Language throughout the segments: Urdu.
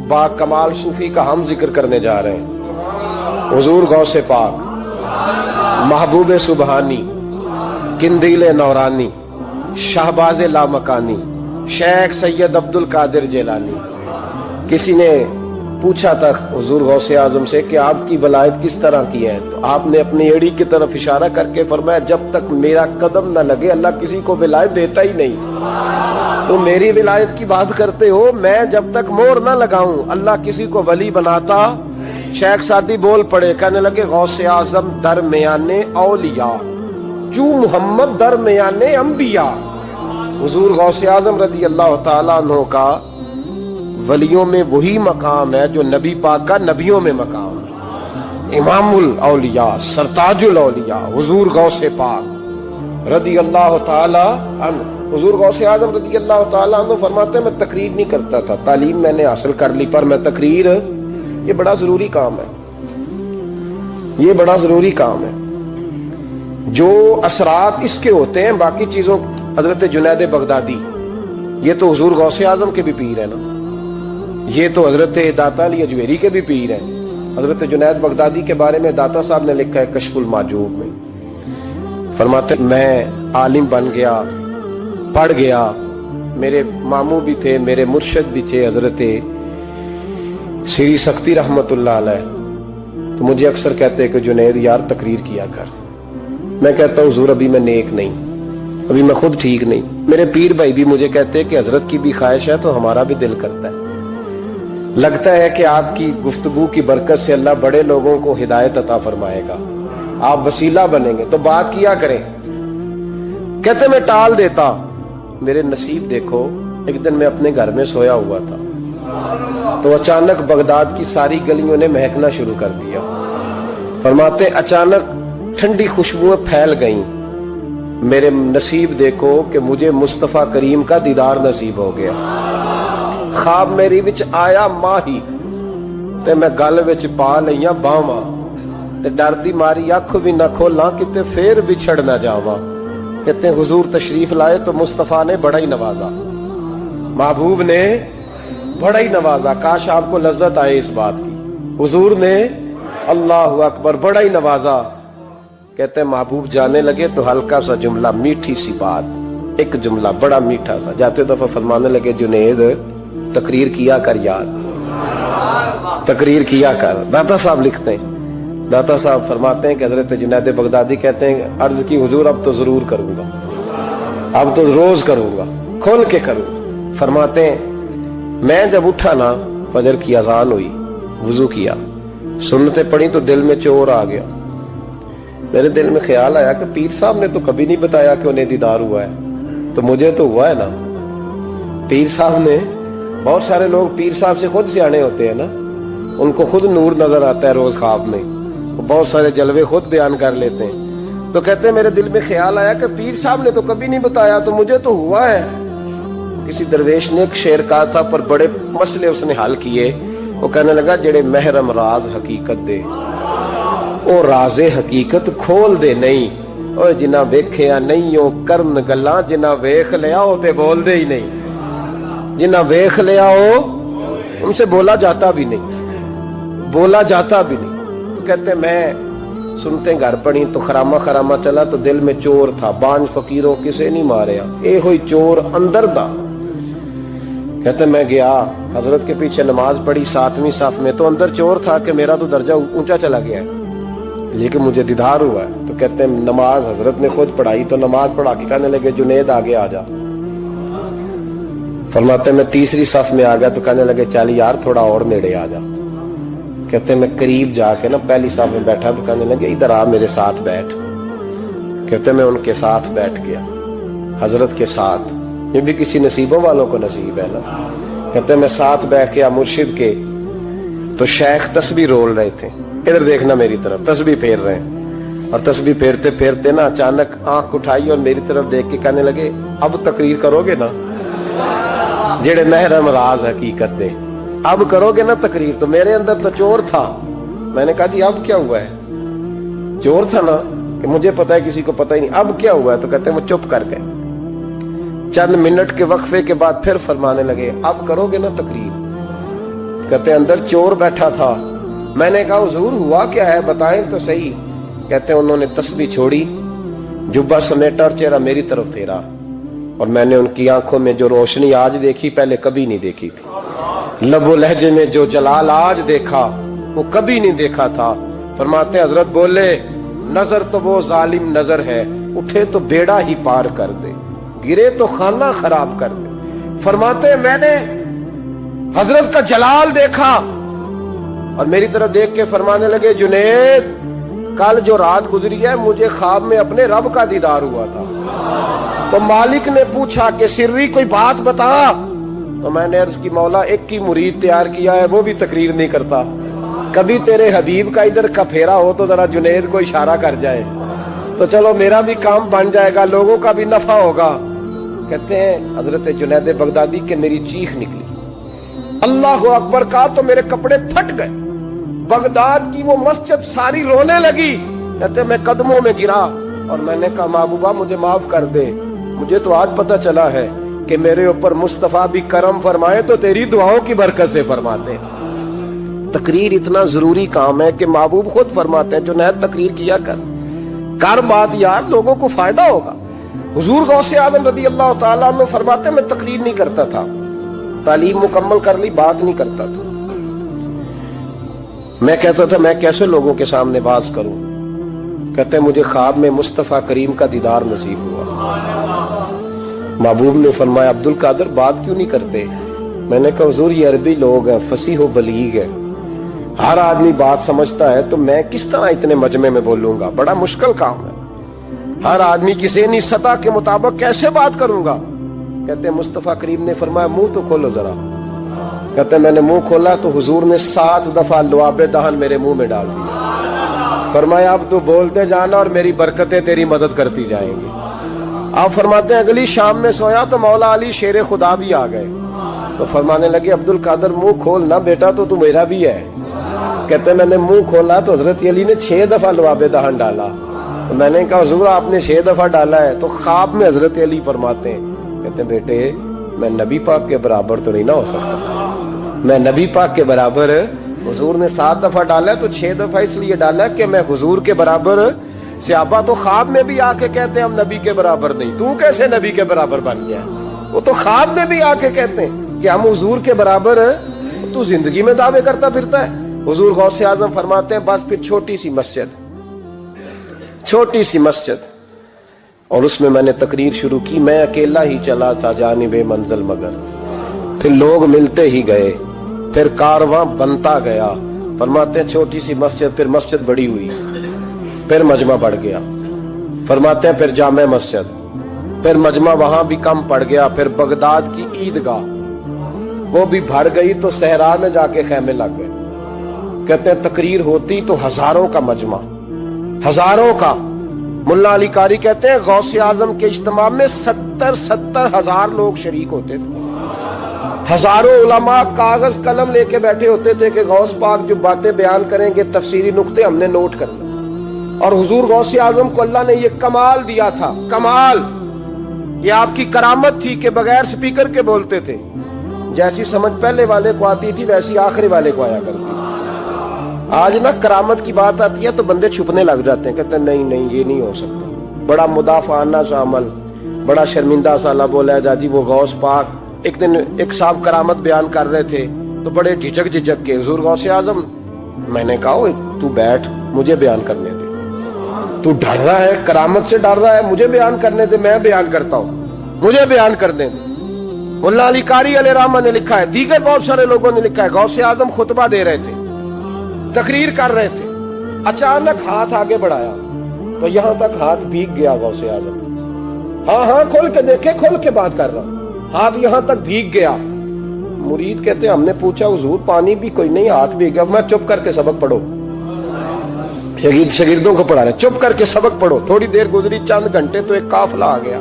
با کمال صوفی کا ہم ذکر کرنے جا رہے ہیں۔ حضور غوث پاک، محبوب سبحانی، قندیل نورانی، شہباز لامکانی، شیخ سید عبد القادر جیلانی۔ کسی نے پوچھا تھا حضور غوث اعظم سے کہ آپ کی ولایت کس طرح کی ہے، تو آپ نے اپنی ایڑی کی طرف اشارہ کر کے فرمایا جب تک میرا قدم نہ لگے اللہ کسی کو ولایت دیتا ہی نہیں۔ تو میری ولایت کی بات کرتے ہو، میں جب تک مور نہ لگاؤں اللہ کسی کو ولی بناتا۔ شیخ سعدی بول پڑے، کہنے لگے غوث اعظم درمیان اولیاء جو محمد درمیان انبیاء۔ حضور غوث اعظم رضی اللہ تعالیٰ عنہ کا ولیوں میں وہی مقام ہے جو نبی پاک کا نبیوں میں مقام ہے۔ امام الاولیاء، سرتاج الاولیاء حضور غوث پاک رضی اللہ تعالی عنہ۔ حضور غوث اعظم رضی اللہ تعالی عنہ فرماتے ہیں میں تقریر نہیں کرتا تھا، تعلیم میں نے حاصل کر لی، پر میں تقریر، یہ بڑا ضروری کام ہے، یہ بڑا ضروری کام ہے۔ جو اثرات اس کے ہوتے ہیں باقی چیزوں، حضرت جنید بغدادی یہ تو حضور غوث اعظم کے بھی پیر ہیں نا، یہ تو حضرت داتا علی اجویری کے بھی پیر ہیں۔ حضرت جنید بغدادی کے بارے میں داتا صاحب نے لکھا ہے کشف المعجوب میں، فرماتے میں عالم بن گیا، پڑھ گیا، میرے ماموں بھی تھے، میرے مرشد بھی تھے حضرت سری سختی رحمت اللہ علیہ، تو مجھے اکثر کہتے ہیں کہ جنید یار تقریر کیا کر۔ میں کہتا ہوں حضور ابھی میں نیک نہیں، ابھی میں خود ٹھیک نہیں۔ میرے پیر بھائی بھی مجھے کہتے ہیں کہ حضرت کی بھی خواہش ہے تو ہمارا بھی دل کرتا ہے، لگتا ہے کہ آپ کی گفتگو کی برکت سے اللہ بڑے لوگوں کو ہدایت عطا فرمائے گا، آپ وسیلہ بنیں گے، تو بات کیا کریں۔ کہتے میں ٹال دیتا، میرے نصیب دیکھو، ایک دن میں اپنے گھر میں سویا ہوا تھا تو اچانک بغداد کی ساری گلیوں نے مہکنا شروع کر دیا۔ فرماتے اچانک ٹھنڈی خوشبوئیں پھیل گئیں، میرے نصیب دیکھو کہ مجھے مصطفیٰ کریم کا دیدار نصیب ہو گیا۔ خواب میری وچ آیا ماہی تے میں گل وچ پا لئیاں باواں تے ڈر دی ماری اکھ بھی نہ کھولاں کتے پھر بچھڑ نہ جاواں۔ کہتے ہیں حضور تشریف لائے تو مصطفیٰ نے بڑا ہی نوازا، محبوب نے بڑا ہی نوازا۔ کاش آپ کو لذت آئے اس بات کی، حضور نے اللہ اکبر بڑا ہی نوازا۔ کہتے ہیں محبوب جانے لگے تو ہلکا سا جملہ، میٹھی سی بات، ایک جملہ بڑا میٹھا سا، جاتے دفعہ فرمانے لگے جنید تقریر کیا کر یار، تقریر کیا کر۔ داتا صاحب لکھتے ہیں، داتا صاحب فرماتے ہیں کہ حضرت جنید بغدادی کہتے ہیں عرض کی حضور اب تو ضرور کروں گا، اب تو روز کروں گا، کھول کے کروں۔ فرماتے ہیں میں جب اٹھا نا، فجر کی اذان ہوئی، وضو کیا، سنتیں پڑھی تو دل میں چور آ گیا۔ میرے دل میں خیال آیا کہ پیر صاحب نے تو کبھی نہیں بتایا کہ انہیں دیدار ہوا ہے، تو مجھے تو ہوا ہے نا۔ پیر صاحب نے، بہت سارے لوگ پیر صاحب سے خود سیانے ہوتے ہیں نا، ان کو خود نور نظر آتا ہے روز خواب میں، وہ بہت سارے جلوے خود بیان کر لیتے ہیں۔ تو کہتے ہیں میرے دل میں خیال آیا کہ پیر صاحب نے تو کبھی نہیں بتایا تو مجھے تو ہوا ہے۔ کسی درویش نے ایک شعر کہا تھا پر بڑے مسئلے اس نے حل کیے، وہ کہنے لگا جڑے محرم راز حقیقت دے او راز حقیقت کھول دے نہیں، اور جنہ ویکھیا نہیں او کرن گلاں، جنہ ویکھ لیا او تے بول دے ہی نہیں، جنہ ویکھ لیا او ان سے بولا جاتا بھی نہیں، بولا جاتا بھی نہیں۔ تو کہتے میں سنتے گھر پڑی تو خرامہ خرامہ چلا تو دل میں چور تھا، بانج فقیروں کسے نہیں ماریا، اے ہوئی چور اندر دا۔ کہتے میں گیا حضرت کے پیچھے نماز پڑھی 7ویں صف میں، تو اندر چور تھا کہ میرا تو درجہ اونچا چلا گیا ہے لیکن مجھے دیدار ہوا ہے۔ تو کہتے ہیں نماز حضرت نے خود پڑھائی تو نماز پڑھا کے کہنے لگے جنید آگے آ جا۔ فرماتے میں 3ری صف میں آ گیا تو کہنے لگے چل یار تھوڑا اور نیڑے آ جا۔ کہتے ہیں میں قریب جا کے نا پہلی صف میں بیٹھا تو کہنے لگے ادھر آ میرے ساتھ بیٹھ۔ کہتے ہیں میں ان کے ساتھ بیٹھ گیا، حضرت کے ساتھ، یہ بھی کسی نصیبوں والوں کو نصیب ہے نا۔ کہتے ہیں میں ساتھ بیٹھ گیا مرشد کے، تو شیخ تسبیح رول رہے تھے، ادھر دیکھنا میری طرف، تسبیح پھیر رہے ہیں، اور تسبیح پھیرتے پھیرتے نا اچانک آنکھ اٹھائی اور میری طرف دیکھ کے کہنے لگے اب تقریر کرو گے نا، جڑے محرم راز حقیقت دے، اب کرو گے نا تقریر۔ تو میرے اندر تو چور تھا، میں نے کہا جی اب کیا ہوا ہے؟ چور تھا نا کہ مجھے پتا ہے کسی کو پتا ہی نہیں، اب کیا ہوا ہے؟ تو کہتے ہیں وہ چپ کر گئے۔ چند منٹ کے وقفے کے بعد پھر فرمانے لگے اب کرو گے نا تقریر؟ کہتے اندر چور بیٹھا تھا. میں نے کہا حضور ہوا کیا ہے بتائیں تو صحیح. کہتے ہیں انہوں نے تسبیح چھوڑی, جبہ سمیٹا اور چہرہ میری طرف پھیرا, اور میں نے ان کی آنکھوں میں جو روشنی آج دیکھی پہلے کبھی نہیں دیکھی تھی. لب و لہجے میں جو جلال آج دیکھا وہ کبھی نہیں دیکھا تھا. فرماتے حضرت بولے نظر تو وہ ظالم نظر ہے, اٹھے تو بیڑا ہی پار کر دے, گرے تو خانہ خراب کر دے. فرماتے میں نے حضرت کا جلال دیکھا اور میری طرف دیکھ کے فرمانے لگے جنید کل جو رات گزری ہے مجھے خواب میں اپنے رب کا دیدار ہوا تھا. تو مالک نے پوچھا کہ سری کوئی بات بتا. تو میں نے عرض کی مولا ایک کی مرید تیار کیا ہے وہ بھی تقریر نہیں کرتا, کبھی تیرے حبیب کا ادھر کا پھیرا ہو تو ذرا جنید کو اشارہ کر جائے تو چلو میرا بھی کام بن جائے گا, لوگوں کا بھی نفع ہوگا. کہتے ہیں حضرت جنید بغدادی کہ میری چیخ نکلی, اللہ اکبر کہا تو میرے کپڑے پھٹ گئے. بغداد کی وہ مسجد ساری رونے لگی. کہتے میں قدموں میں گرا اور میں نے کہا محبوبہ مجھے معاف کر دے, مجھے تو آج پتہ چلا ہے کہ میرے اوپر مصطفیٰ بھی کرم فرمائے تو تیری دعاؤں کی برکت سے فرماتے ہیں. تقریر اتنا ضروری کام ہے کہ محبوب خود فرماتے ہیں جنید تقریر کیا کر بات یار, لوگوں کو فائدہ ہوگا. حضور غوث اعظم رضی اللہ تعالیٰ عنہ فرماتے میں تقریر نہیں کرتا تھا, تعلیم مکمل کر لی بات نہیں کرتا تھا. میں کہتا تھا میں کیسے لوگوں کے سامنے باز کروں. کہتے مجھے خواب میں مصطفیٰ کریم کا دیدار نصیب ہوا. محبوب نے فرمایا عبد القادر بات کیوں نہیں کرتے. میں نے کہا حضور یہ عربی لوگ ہیں, فصیح و بلیغ ہے, ہر آدمی بات سمجھتا ہے, تو میں کس طرح اتنے مجمع میں بولوں گا, بڑا مشکل کام ہے, ہر آدمی کی ذہنی سطح کے مطابق کیسے بات کروں گا. کہتے ہیں مصطفیٰ کریم نے فرمایا منہ تو کھولو ذرا. کہتے ہیں میں نے منہ کھولا تو حضور نے 7 دفعہ لعاب دہن میرے منہ میں ڈال دیا. فرمایا اب تو بولتے جانا اور میری برکتیں تیری مدد کرتی جائیں گی. آپ فرماتے ہیں اگلی شام میں سویا تو مولا علی شیر خدا بھی آ گئے. تو فرمانے لگے عبد القادر منہ کھول نا بیٹا تو میرا بھی ہے. کہتے ہیں میں نے منہ کھولا تو حضرت علی نے 6 دفعہ لعاب دہن ڈالا. تو میں نے کہا حضور آپ نے 6 دفعہ ڈالا ہے. تو خواب میں حضرت علی فرماتے ہیں کہتے ہیں بیٹے میں نبی پاک کے برابر تو نہیں نہ ہو سکتا, میں نبی پاک کے برابر. حضور نے 7 دفعہ ڈالا ہے تو 6 دفعہ اس لیے ڈالا کہ میں حضور کے برابر. صحابہ تو خواب میں بھی آ کے کہتے ہیں ہم نبی کے برابر نہیں, تو کیسے نبی کے برابر بن گیا. وہ تو خواب میں بھی آ کے کہتے ہیں کہ ہم حضور کے برابر ہیں, تو زندگی میں دعوے کرتا پھرتا ہے. حضور غوث اعظم فرماتے ہیں بس پھر چھوٹی سی مسجد اور اس میں نے تقریر شروع کی. میں اکیلا ہی چلا تھا جانب منزل مگر, پھر لوگ ملتے ہی گئے, پھر کارواں بنتا گیا. فرماتے ہیں چھوٹی سی مسجد, پھر مسجد بڑی ہوئی, پھر مجمع بڑھ گیا. فرماتے ہیں پھر جامع مسجد, پھر مجمع وہاں بھی کم پڑ گیا. پھر بغداد کی عیدگاہ وہ بھی بھر گئی تو صحرا میں جا کے خیمے لگ گئے. کہتے ہیں تقریر ہوتی تو ہزاروں کا مجمع, ہزاروں کا. ملا علی قاری کہتے ہیں غوث اعظم کے اجتماع میں 70 ہزار لوگ شریک ہوتے تھے. ہزاروں علماء کاغذ قلم لے کے بیٹھے ہوتے تھے کہ غوث پاک جو باتیں بیان کریں گے تفسیری نقطے ہم نے نوٹ کرنا. اور حضور غوث اعظم کو اللہ نے یہ کمال دیا تھا, کمال, یہ آپ کی کرامت تھی کہ بغیر سپیکر کے بولتے تھے. جیسی سمجھ پہلے والے کو آتی تھی ویسی آخری والے کو آیا کرتی. آج نا کرامت کی بات آتی ہے تو بندے چھپنے لگ جاتے ہیں, کہتے ہیں نہیں یہ نہیں ہو سکتا. بڑا مدافعانہ سا عمل, بڑا شرمندہ سا لب و لہجہ. جی وہ غوث پاک ایک دن ایک صاحب کرامت بیان کر رہے تھے تو بڑے جھجک کے حضور غوث اعظم. میں نے کہا تو بیٹھ مجھے بیان کرنے دے, تو ڈر رہا ہے کرامت سے ڈر رہا ہے, مجھے بیان کرنے دے, میں بیان کرتا ہوں, مجھے بیان کرنے دے. ملا علی قاری علیہ رحمہ نے لکھا ہے, دیگر بہت سارے لوگوں نے لکھا ہے, غوث اعظم خطبہ دے رہے تھے, تقریر کر رہے تھے, اچانک ہاتھ آگے بڑھایا تو یہاں تک ہاتھ بھیگ گیا غوث اعظم. ہاں کھول کے دیکھے, کھول کے بات کر رہا ہوں, ہاتھ یہاں تک بھیگ گیا. مرید کہتے ہیں ہم نے پوچھا حضور پانی بھی کوئی نہیں, ہاتھ بھیگ گیا. میں چپ کر کے سبق پڑھو, شاگردوں کو پڑھا رہے, چپ کر کے سبق پڑھو. تھوڑی دیر گزری, چند گھنٹے تو ایک قافلہ آ گیا,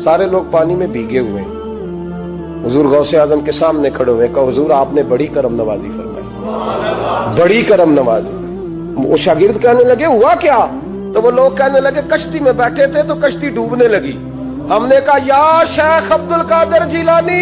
سارے لوگ پانی میں بھیگے ہوئے. حضور غوث اعظم کے سامنے کھڑے ہوئے, کہا حضور آپ نے بڑی کرم نوازی فرمائی, بڑی کرم نوازی. وہ شاگرد کہنے لگے ہوا کیا؟ تو وہ لوگ کہنے لگے کشتی میں بیٹھے تھے تو کشتی ڈوبنے لگی. ہم نے کہا یا شیخ عبد القادر جیلانی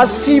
80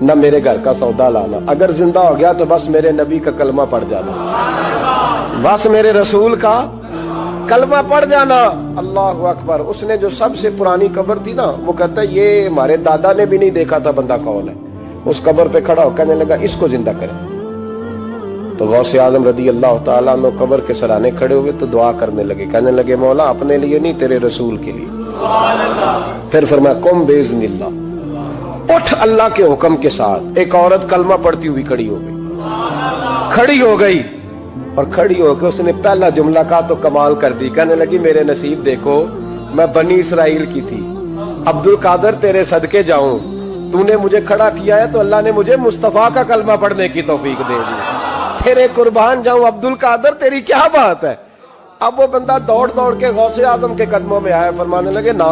نہ میرے گھر کا سودا لانا. اگر زندہ ہو گیا تو بس میرے نبی کا کلمہ پڑھ جانا, بس میرے رسول کا کلمہ پڑھ جانا. اللہ اکبر. اس نے جو سب سے پرانی قبر تھی نا, وہ کہتا ہے یہ ہمارے دادا نے بھی نہیں دیکھا تھا بندہ کون ہے. اس قبر پہ کھڑا ہو کہنے لگا اس کو زندہ کریں. تو غوث اعظم رضی اللہ تعالیٰ عنہ قبر کے سرانے کھڑے ہوئے تو دعا کرنے لگے, کہنے لگے مولا اپنے لیے نہیں تیرے رسول کے لیے. پھر فرمایا قم باذن اللہ, اٹھ اللہ کے حکم کے ساتھ. ایک عورت کلمہ پڑھتی ہوئی کھڑی ہو گئی, اور کھڑی ہو کے اس نے پہلا جملہ کہا تو کمال کر دی. کہنے لگی میرے نصیب دیکھو, میں بنی اسرائیل کی تھی, عبد القادر تیرے صدقے جاؤں, تو نے مجھے کھڑا کیا ہے تو اللہ نے مجھے مصطفیٰ کا کلمہ پڑھنے کی توفیق دے دی. تیرے قربان جاؤں عبد القادر, تیری کیا بات ہے. اب وہ بندہ دوڑ دوڑ کے غوث اعظم کے قدموں میں آیا, فرمانے لگے نا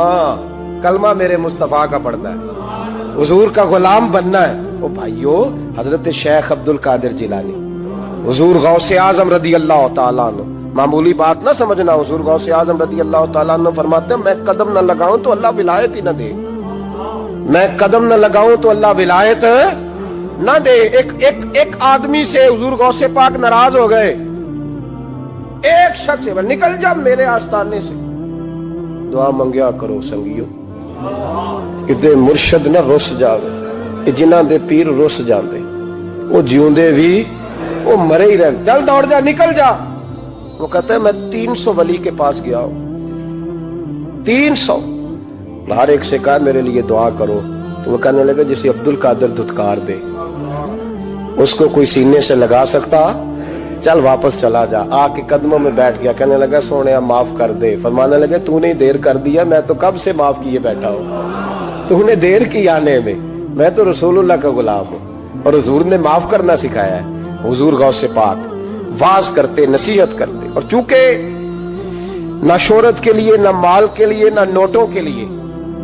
کلمہ میرے مصطفیٰ کا پڑھنا ہے, حضور کا غلام بننا ہے. او بھائیو, حضرت شیخ عبد القادر جیلانی, حضور غوث اعظم رضی اللہ تعالیٰ عنہ, معمولی بات نہ سمجھنا. حضور غوث اعظم رضی اللہ تعالیٰ عنہ فرماتے ہیں میں قدم نہ لگاؤں تو اللہ ولایت ہی نہ دے, میں قدم نہ لگاؤں تو اللہ ولایت نہ دے. ایک آدمی سے حضور غوث پاک ناراض ہو گئے. ایک شخص سے نکل جا میرے آستانے سے, دعا منگیا کرو سنگیو, کتے مرشد نہ رس جاوے, جنہ دے پیر رس جاندے, وہ جیوندے بھی وہ مرے ہی رہے. چل دوڑ جا, نکل جا. وہ کہتا ہے میں 300 ولی کے پاس گیا ہوں, 300. ہر ایک سے کہا میرے لیے دعا کرو. تو وہ کہنے لگا جسے عبد القادر دھتکار دے اس کو کوئی سینے سے لگا سکتا, چل واپس چلا جا. آ کے قدموں میں بیٹھ گیا, کہنے لگا سونے معاف کر دے. فرمانے لگے تو نے دیر کر دیا, میں تو کب سے معاف کیے بیٹھا ہوں, تو نے دیر کی آنے میں تو رسول اللہ کا غلام ہوں, اور حضور نے معاف کرنا سکھایا ہے. حضور غوث پاک واز کرتے, نصیحت کرتے, اور چونکہ نہ شہرت کے لیے, نہ مال کے لیے, نہ نوٹوں کے لیے,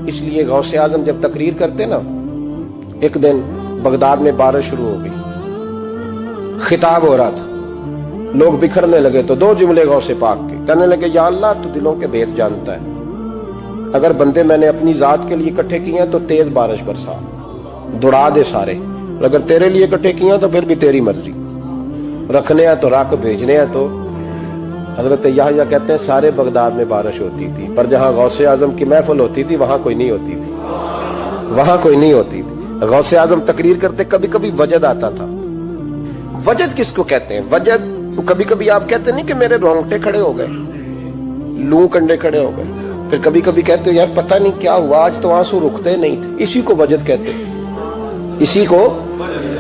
اس لیے غوث اعظم جب تقریر کرتے نا, ایک دن بغداد میں بارش شروع ہو گئی, خطاب ہو رہا تھا, لوگ بکھرنے لگے. تو 2 جملے غوث پاک کے, کہنے لگے یا اللہ تو دلوں کے بھید جانتا ہے, اگر بندے میں نے اپنی ذات کے لیے اکٹھے کیے ہیں تو تیز بارش برسا, دوڑا دے سارے, اور اگر تیرے لیے اکٹھے کیے ہیں تو پھر بھی تیری مرضی, رکھنے ہیں تو رکھ, بھیجنے ہیں تو. حضرت یحییٰ کہتے ہیں سارے بغداد میں بارش ہوتی تھی, پر جہاں غوث اعظم کی محفل ہوتی تھی وہاں کوئی نہیں ہوتی تھی, وہاں کوئی نہیں ہوتی تھی. غوث اعظم تقریر کرتے, کبھی کبھی وجد آتا تھا. وجد کس کو کہتے ہیں؟ وجد کبھی کبھی آپ کہتے نہیں کہ میرے رونگٹے کھڑے ہو گئے, لوں کنڈے کھڑے ہو گئے. پھر کبھی کبھی کہتے ہو یار پتہ نہیں کیا ہوا, آج تو آنسو رکتے نہیں تھے. اسی کو وجد کہتے ہیں. اسی کو,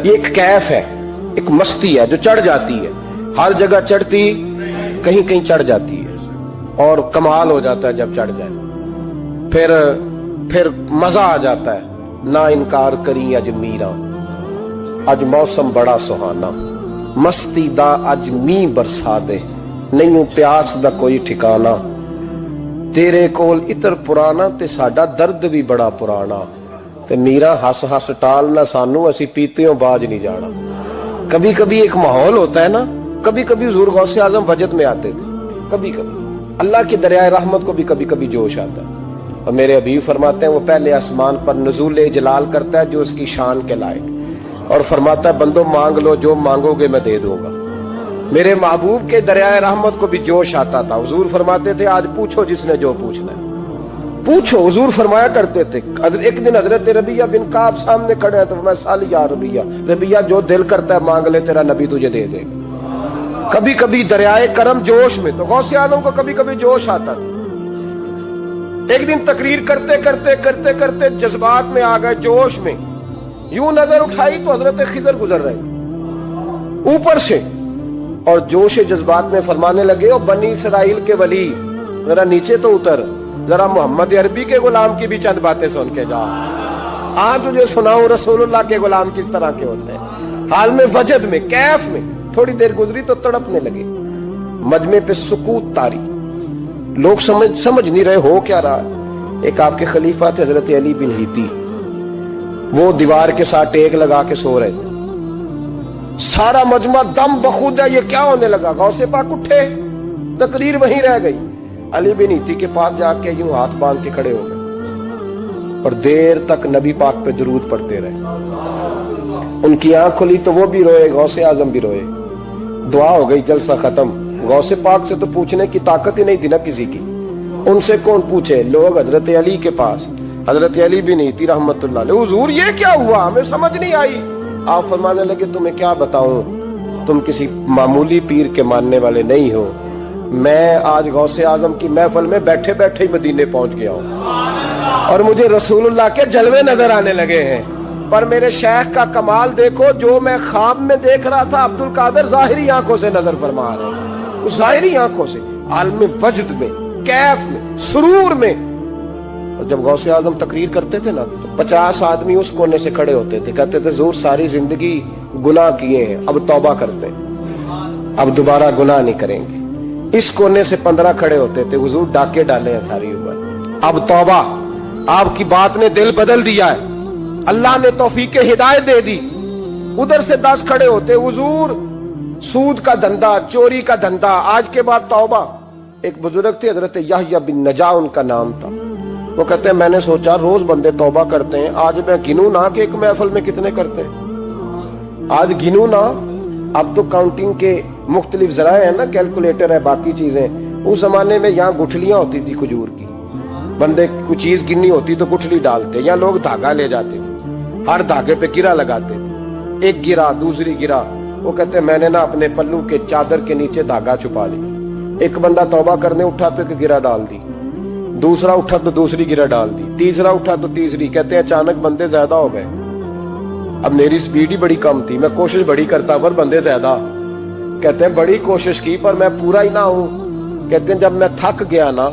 یہ ایک کیف ہے, ایک مستی ہے جو چڑھ جاتی ہے, ہر جگہ چڑھتی, کہیں کہیں چڑھ جاتی ہے, اور کمال ہو جاتا ہے جب چڑھ جائے. پھر مزہ آ جاتا ہے. نہ انکار کری اج میرا, اج موسم بڑا سہانا, مستی دا اج می برسا دے, نہیں پیاس دا کوئی ٹھکانا, تیرے کول اتر پرانا تے ساڈا درد بھی بڑا پرانا, تے میرا ہس ہس ٹالنا سانو, اسی پیتیوں باج نہیں جانا. کبھی کبھی ایک ماحول ہوتا ہے نا, کبھی کبھی حضور غوث اعظم وجد میں آتے تھے, کبھی کبھی اللہ کی دریائے رحمت کو بھی کبھی کبھی جوش آتا ہے. اور میرے حبیب فرماتے ہیں وہ پہلے آسمان پر نزول جلال کرتا ہے جو اس کی شان کے لائق, اور فرماتا ہے بندوں مانگ لو جو مانگو گے میں دے دوں گا. میرے محبوب کے دریائے رحمت کو بھی جوش آتا تھا. حضور فرماتے تھے آج پوچھو جس نے جو پوچھنا ہے پوچھو. حضور فرمایا کرتے تھے. ایک دن حضرت ربیعہ بن کعب سامنے کھڑے ہیں تو میں سال یا ربیعہ جو دل کرتا ہے مانگ لے, تیرا نبی تجھے دے دے گا. کبھی کبھی دریائے کرم جوش میں, تو غوث اعظم کو کبھی کبھی جوش آتا تھا. ایک دن تقریر کرتے کرتے کرتے کرتے جذبات میں آ گئے, جوش میں, یوں نظر اٹھائی تو حضرت خضر گزر رہے تھے اوپر سے, اور جوش جذبات میں فرمانے لگے, او بنی اسرائیل کے ولی ذرا نیچے تو اتر, ذرا محمد عربی کے غلام کی بھی چند باتیں سن کے جا. آج تجھے سناؤں رسول اللہ کے غلام کس طرح کے ہوتے ہیں. حال میں وجد میں, کیف میں, تھوڑی دیر گزری تو تڑپنے لگے. مجمع پہ سکوت تاری, لوگ سمجھ نہیں رہے ہو کیا رہا. ایک آپ کے خلیفہ تھے حضرت علی بن ہیتی, وہ دیوار کے ساتھ ٹیک لگا کے سو رہے تھے. سارا مجمع دم بخود ہے, یہ کیا ہونے لگا. غوث پاک اٹھے, تقریر وہیں رہ گئی. علی بن ہیتی کے پاس جا کے یوں ہاتھ باندھ کے کھڑے ہو گئے. اور دیر تک نبی پاک پہ درود پڑھتے رہے. ان کی آنکھ کھلی تو وہ بھی روئے, غوث اعظم بھی روئے. دعا ہو گئی, جلسہ ختم. غوث پاک سے تو پوچھنے کی طاقت ہی نہیں تھی نا کسی کی. ان سے کون پوچھے؟ لوگ حضرت علی کے پاس. حضرت علی بھی نہیں تھی رحمت اللہ علیہ. حضور یہ کیا ہوا, ہمیں سمجھ نہیں آئی. آپ فرمانے لگے تمہیں کیا بتاؤں, تم کسی معمولی پیر کے ماننے والے نہیں ہو. میں آج غوث اعظم کی محفل میں بیٹھے بیٹھے ہی مدینے پہنچ گیا ہوں اور مجھے رسول اللہ کے جلوے نظر آنے لگے ہیں. پر میرے شیخ کا کمال دیکھو, جو میں خواب میں دیکھ رہا تھا عبد القادر ظاہری آنکھوں سے نظر فرما رہے ہیں. ظاہری آنکھوں سے, عالم وجد میں, کیف میں, سرور میں. اور جب غوث اعظم تقریر کرتے تھے نا تو 50 آدمی اس کونے سے کھڑے ہوتے تھے, کہتے تھے حضور ساری زندگی گناہ کیے ہیں, اب توبہ کرتے ہیں, اب دوبارہ گناہ نہیں کریں گے. اس کونے سے 15 کھڑے ہوتے تھے, حضور ڈاکے ڈالے ہیں ساری عمر, اب توبہ. آپ کی بات نے دل بدل دیا ہے, اللہ نے توفیق ہدایت دے دی. ادھر سے 10 کھڑے ہوتے, حضور سود کا دھندا, چوری کا دھندا, آج کے بعد توبہ. ایک بزرگ تھے حضرت یحییٰ بن نجا ان کا نام تھا. وہ کہتے ہیں میں نے سوچا روز بندے توبہ کرتے ہیں, آج میں گنوں نہ کہ ایک محفل میں کتنے کرتے ہیں. آج گنوں نہ. اب تو کاؤنٹنگ کے مختلف ذرائع ہیں نا, کیلکولیٹر ہے, باقی چیزیں. اس زمانے میں یہاں گٹھلیاں ہوتی تھی کھجور کی, بندے کوئی چیز گننی ہوتی تو گٹھلی ڈالتے, یا لوگ دھاگا لے جاتے تھے, ہر دھاگے پہ گرا لگاتے تھے, ایک گرا دوسری گرا. وہ کہتے ہیں میں نے نا اپنے پلو کے چادر کے نیچے دھاگا چھپا لی. ایک بندہ توبہ کرنے اٹھا تو ایک گرا ڈال دی, دوسرا اٹھا تو دوسری گرا ڈال دی, تیسرا اٹھا تو تیسری. کہتے ہیں اچانک بندے زیادہ ہو گئے. اب میری سپیڈ ہی بڑی کم تھی, میں کوشش بڑی کرتا پر بندے زیادہ. کہتے ہیں بڑی کوشش کی پر میں پورا ہی نہ ہوں. کہتے ہیں جب میں تھک گیا نا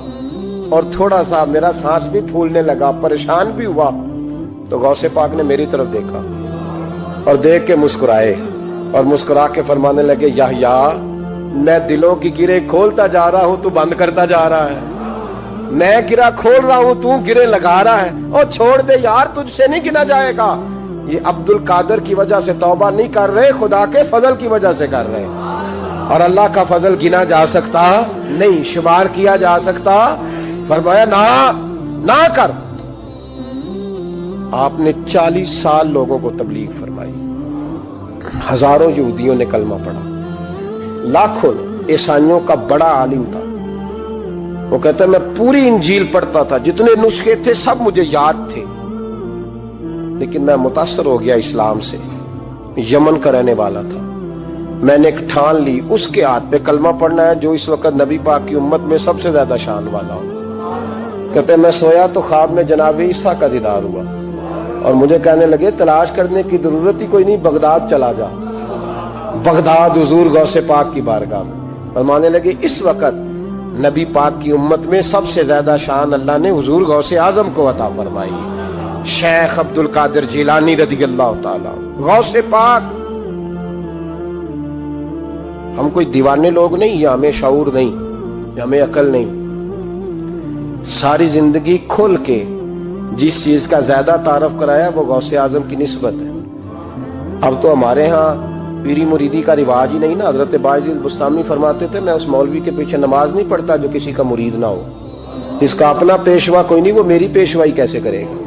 اور تھوڑا سا میرا سانس بھی پھولنے لگا, پریشان بھی ہوا, تو غوث پاک نے میری طرف دیکھا اور دیکھ کے مسکرائے اور مسکرا کے فرمانے لگے یحییٰ میں دلوں کی گرے کھولتا جا رہا ہوں, تو بند کرتا جا رہا ہے. میں گرا کھول رہا ہوں, تو گرے لگا رہا ہے. اور چھوڑ دے یار, تجھ سے نہیں گنا جائے گا. یہ عبد القادر کی وجہ سے توبہ نہیں کر رہے, خدا کے فضل کی وجہ سے کر رہے. اور اللہ کا فضل گنا جا سکتا نہیں, شمار کیا جا سکتا. فرمایا نہ کر. آپ نے 40 سال لوگوں کو تبلیغ فرمائی, ہزاروں یہودیوں نے کلمہ پڑھا, لاکھوں عیسائیوں کا بڑا عالم تھا. وہ کہتا ہے میں پوری انجیل پڑھتا تھا, جتنے نسخے تھے سب مجھے یاد تھے, لیکن میں متاثر ہو گیا اسلام سے. یمن کا رہنے والا تھا. میں نے ایک ٹھان لی, اس کے ہاتھ پہ کلمہ پڑھنا ہے جو اس وقت نبی پاک کی امت میں سب سے زیادہ شان والا ہو. کہتے ہیں میں سویا تو خواب میں جناب عیسیٰ کا دیدار ہوا اور مجھے کہنے لگے تلاش کرنے کی ضرورت ہی کوئی نہیں, بغداد چلا جا. بغداد حضور غوث پاک کی بارگاہ میں فرمانے لگے اس وقت نبی پاک کی امت میں سب سے زیادہ شان اللہ نے حضور غوث اعظم کو عطا فرمائی, شیخ عبد القادر جیلانی رضی اللہ تعالی. غوث پاک. ہم کوئی دیوانے لوگ نہیں, یا ہمیں شعور نہیں, یا ہمیں عقل نہیں. ساری زندگی کھل کے جس چیز کا زیادہ تعارف کرایا وہ غوث اعظم کی نسبت ہے. اب تو ہمارے ہاں پیری مریدی کا رواج ہی نہیں نا. حضرت باعزید بستامی فرماتے تھے میں اس مولوی کے پیچھے نماز نہیں پڑھتا جو کسی کا مرید نہ ہو. جس کا اپنا پیشوا کوئی نہیں وہ میری پیشوائی کیسے کرے گا.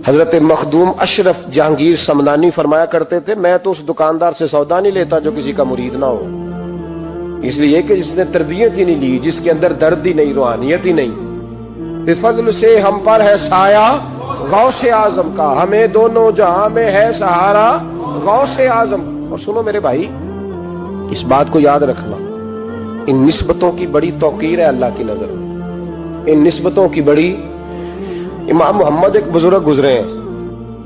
حضرت مخدوم اشرف جہانگیر سمنانی فرمایا کرتے تھے میں تو اس دکاندار سے سودا نہیں لیتا جو کسی کا مرید نہ ہو, اس لیے کہ جس نے تربیت ہی نہیں لی, جس کے اندر درد ہی نہیں, روحانیت ہی نہیں. فضل سے ہم پر ہے سایہ غوث اعظم کا, ہمیں دونوں جہاں میں ہے سہارا غوث اعظم. اور سنو میرے بھائی, اس بات کو یاد رکھنا, ان نسبتوں کی بڑی توقیر ہے اللہ کی نظر میں, ان نسبتوں کی بڑی. امام محمد ایک بزرگ گزرے ہیں,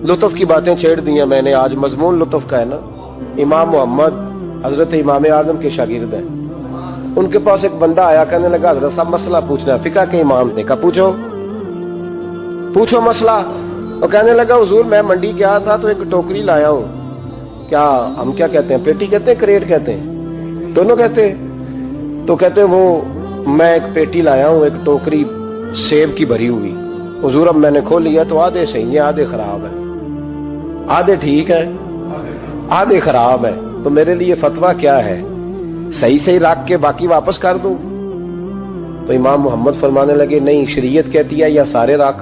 لطف کی باتیں چھیڑ دی ہیں میں نے, آج مضمون لطف کا ہے نا. امام محمد حضرت امام اعظم کے شاگرد ہیں. ان کے پاس ایک بندہ آیا, کہنے لگا حضرت صاحب مسئلہ پوچھنا ہے. فقہ کے امام نے کہا پوچھو مسئلہ. وہ کہنے لگا حضور میں منڈی گیا تھا تو ایک ٹوکری لایا ہوں. کیا ہم کیا کہتے ہیں, پیٹی کہتے ہیں کریٹ کہتے ہیں, دونوں کہتے ہیں. تو کہتے ہیں وہ میں ایک پیٹی لایا ہوں, ایک ٹوکری سیب کی بھری ہوئی. حضور اب میں نے کھول لیا تو آدھے صحیح ہیں آدھے خراب ہیں, آدھے ٹھیک ہیں آدھے خراب ہیں. تو میرے لیے فتویٰ کیا ہے, صحیح رکھ کے باقی واپس کر دوں؟ تو امام محمد فرمانے لگے نہیں, شریعت کہتی ہے یا سارے رکھ.